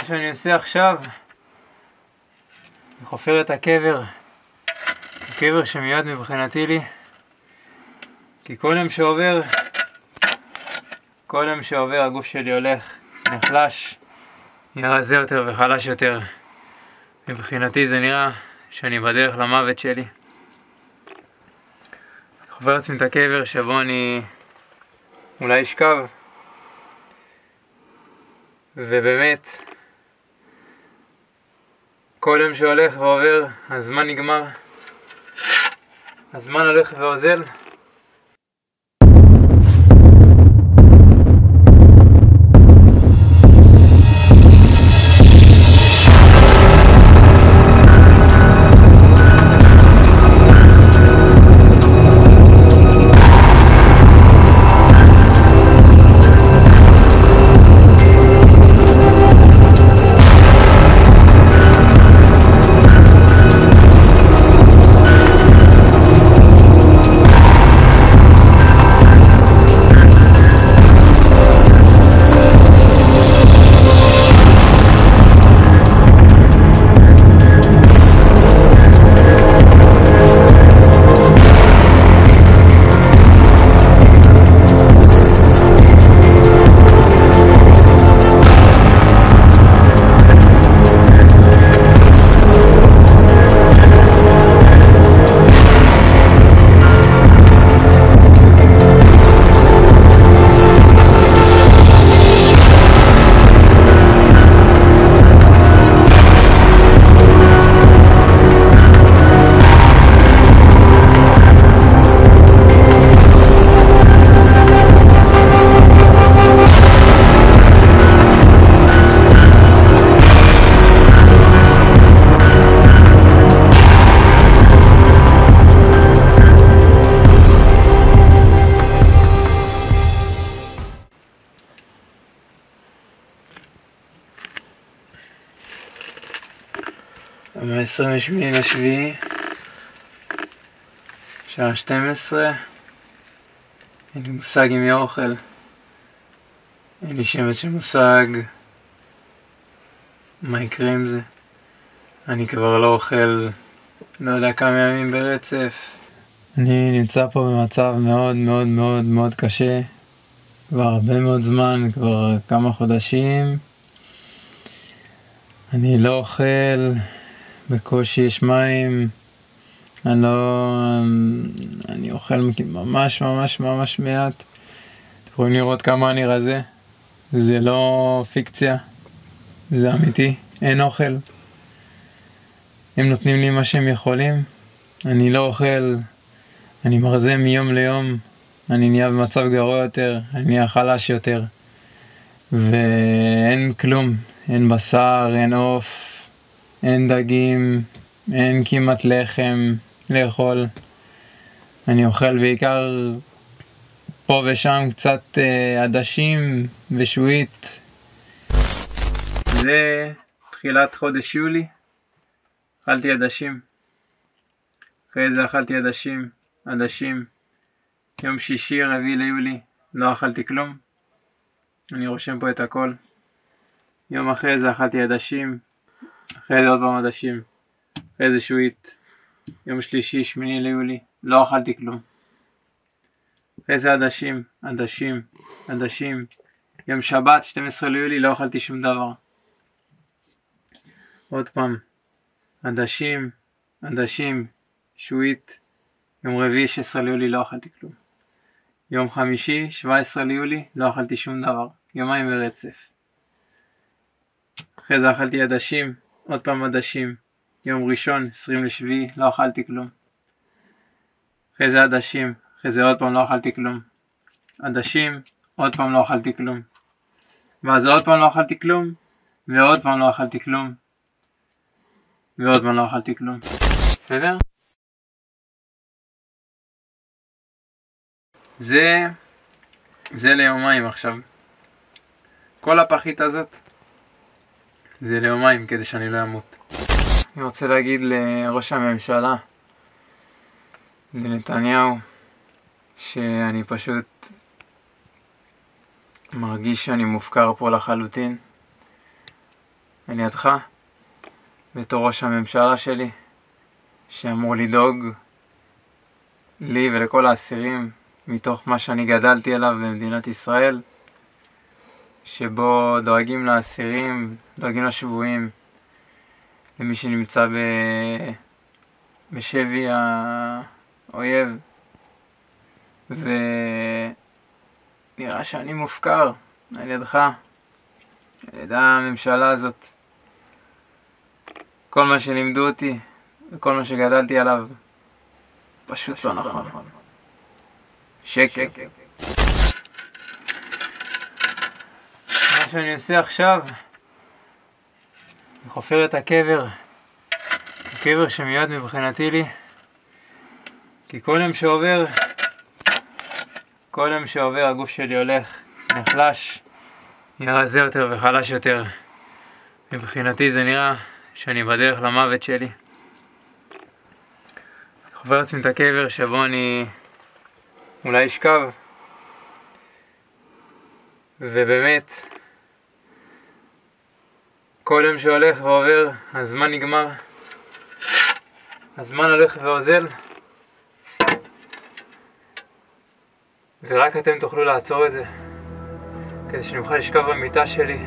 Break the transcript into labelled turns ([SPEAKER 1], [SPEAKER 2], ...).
[SPEAKER 1] שאני עושה עכשיו, אני חופר את הקבר. הקבר שמיועד מבחינתי לי, כי כל יום שעובר הגוף שלי הולך, נחלש, נראה רזה יותר וחלש יותר. מבחינתי זה נראה שאני בדרך למוות שלי. חופר לעצמי את הקבר שבו אני אולי אשכב, ובאמת כל יום שהולך ועובר הזמן נגמר, הזמן הולך ואוזל. ב-28 לשביעי, שעה 12, אין לי מושג אם יהיה אוכל, אין לי שמץ של מושג מה יקרה עם זה. אני כבר לא אוכל, לא יודע כמה ימים ברצף. אני נמצא פה במצב מאוד מאוד מאוד מאוד קשה, כבר הרבה מאוד זמן, כבר כמה חודשים. אני לא אוכל, בקושי יש מים, אני אוכל ממש ממש ממש מעט. אתם יכולים לראות כמה אני רזה, זה לא פיקציה, זה אמיתי, אין אוכל. הם נותנים לי מה שהם יכולים, אני לא אוכל, אני מרזה מיום ליום, אני נהיה במצב גרוע יותר, אני נהיה חלש יותר, ואין כלום, אין בשר, אין עוף, אין דגים, אין כמעט לחם לאכול. אני אוכל בעיקר פה ושם קצת עדשים ושועית. זה תחילת חודש יולי, אכלתי עדשים. אחרי זה אכלתי עדשים. יום שישי, 4 ליולי, לא אכלתי כלום. אני רושם פה את הכל. יום אחרי זה אכלתי עדשים. אחרי זה עוד פעם עדשים. אחרי זה שועית. יום שלישי, 8 ליולי, לא אכלתי כלום. אחרי זה עדשים. יום שבת, 12 ליולי, לא אכלתי שום דבר. עוד פעם, עדשים, שועית. יום רביעי, 16 ליולי, לא אכלתי כלום. יום חמישי, 17 ליולי, לא אכלתי שום דבר. יומיים ברצף. אחרי זה אכלתי עדשים, עוד פעם עדשים. יום ראשון, 20 לשביעי, לא אכלתי כלום. אחרי זה עדשים, אחרי זה עוד פעם לא אכלתי כלום. עדשים, עוד פעם לא אכלתי כלום. ואז עוד פעם לא אכלתי כלום, ועוד פעם לא אכלתי כלום. ועוד פעם לא אכלתי כלום. בסדר? זה ליומיים עכשיו. כל הפחית הזאת זה ליומיים כדי שאני לא אמות. אני רוצה להגיד לראש הממשלה, לנתניהו, שאני פשוט מרגיש שאני מופקר פה לחלוטין. אני לידך, בתור ראש הממשלה שלי, שאמור לדאוג לי ולכל האסירים מתוך מה שאני גדלתי עליו במדינת ישראל, שבו דואגים לאסירים, דואגים לשבויים, למי שנמצא בשבי האויב, ונראה שאני מופקר על ידך, על ידי הממשלה הזאת. כל מה שלימדו אותי וכל מה שגדלתי עליו פשוט לא נכון. שקר. מה שאני עושה עכשיו, אני חופר את הקבר, הקבר שמיועד מבחינתי לי, כי כל יום שעובר הגוף שלי הולך, נחלש, נראה רזה יותר וחלש יותר. מבחינתי זה נראה שאני בדרך למוות שלי. אני חופר לעצמי את הקבר שבו אני אולי אשכב, ובאמת כל יום שהולך ועובר הזמן נגמר, הזמן הולך ואוזל, ורק אתם תוכלו לעצור את זה, כדי שאני אוכל לשכב במיטה שלי